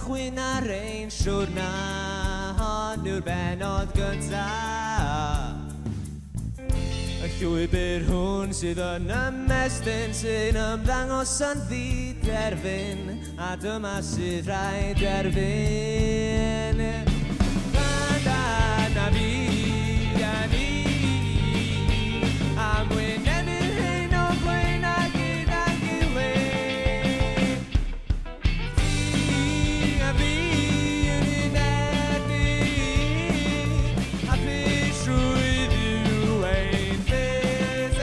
cychwyn ar ein siwrna, hon yw'r benod gyntaf. Y llwybr hwn sydd yn ymestyn sy'n ymddangos yn ddiderfyn, a dyma sydd rhaid erfyn. Na fi a ni, am wynebu'r hyn o blaen ag gyda'n gilydd. Ti a fi yn unebu, a plisrwydd yw ein ffyddin.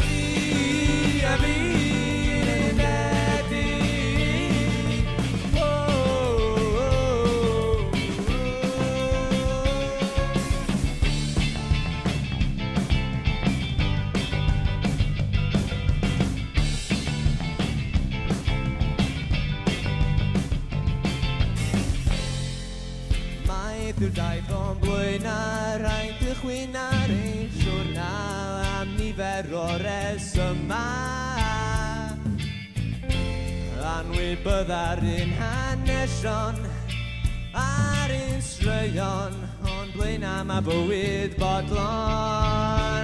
Ti a fi yn unebu, Yw'r daith o'n blwy'n ar rhaid cychwyn ar ein siwrna am nifer o resyma. Anwybydda'r un hanesion ar un straeon, ond blwy'n am a bywyd bodlon.